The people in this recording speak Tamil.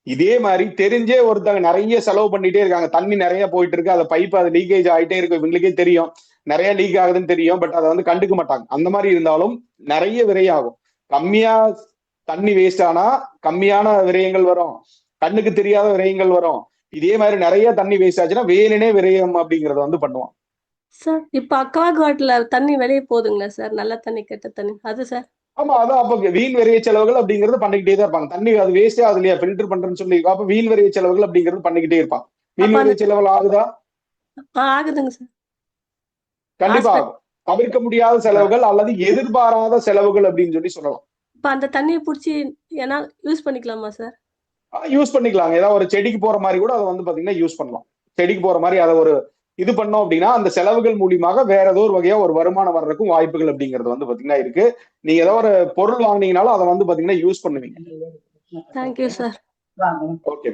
இதே மாதிரி தெரிஞ்சே ஒருத்தங்க நிறைய செலவு பண்ணிட்டே இருக்காங்க. தண்ணி நிறைய போயிட்டு இருக்கு. அந்த பைப் அது லீக்கேஜ் ஆயிட்டே இருக்கு. இவங்களுக்கே தெரியும். நிறைய லீக் ஆகுதுன்னு தெரியும். பட் அதை வந்து கண்டுக்க மாட்டாங்க. அந்த மாதிரி இருந்தாலும் நிறைய விரையாகும். கம்மியா தண்ணி வேஸ்ட் ஆனா கம்மியான விரயங்கள் வரும். கண்ணுக்கு தெரியாத விரயங்கள் வரும். இதே மாதிரி நிறைய தண்ணி வேஸ்ட் ஆச்சுன்னா வேணுனே விரயம் அப்படிங்கறத வந்து பண்ணுவான். சார் இப்ப அக்வாகார்ட்ல தண்ணி வெளியே போகுதுங்களா சார்? நல்ல தண்ணி, கெட்ட தண்ணி அது சார்? ஆமா, அதான் அப்ப வீண் விரைய செலவுகள் அப்படிங்கறது பண்ணிக்கிட்டே தான் இருப்பாங்க. தண்ணி அது வேஸ்டே ஆகுது இல்லையா, ஃபில்டர் பண்றேன்னு சொல்லி அப்ப வீண் விரைய செலவுகள் அப்படிங்கிறது பண்ணிக்கிட்டே இருப்பான். அப்ப வீண் அந்த விரைய செலவுகள் ஆகுதா? ஆகுதுங்க சார். கண்டிப்பா ஹாஸ்பிட்டல். ஆகும். தவிர்க்க முடியாத செலவுகள் அல்லது எதிர்பாராத செலவுகள் அப்படின்னு சொல்லி சொல்லலாம். இப்ப அந்த தண்ணியை புடிச்சு ஏன்னா யூஸ் பண்ணிக்கலாமா சார்? யூஸ் பண்ணிக்கலாங்க. ஏதாவது ஒரு செடிக்கு போற மாதிரி கூட அதை வந்து பாத்தீங்கன்னா யூஸ் பண்ணலாம். செடிக்கு போற மாதிரி அதை ஒரு இது பண்ணோம் அப்படின்னா அந்த செலவுகள் மூலியமாக வேற ஏதோ ஒரு வகையா ஒரு வருமானம் வர்றதுக்கும் வாய்ப்புகள் அப்படிங்கிறது வந்து பாத்தீங்கன்னா இருக்கு. நீங்க ஏதோ ஒரு பொருள் வாங்கினீங்கனாலும் அதை வந்து பாத்தீங்கன்னா யூஸ் பண்ணுவீங்க. Thank you sir. ஓகே.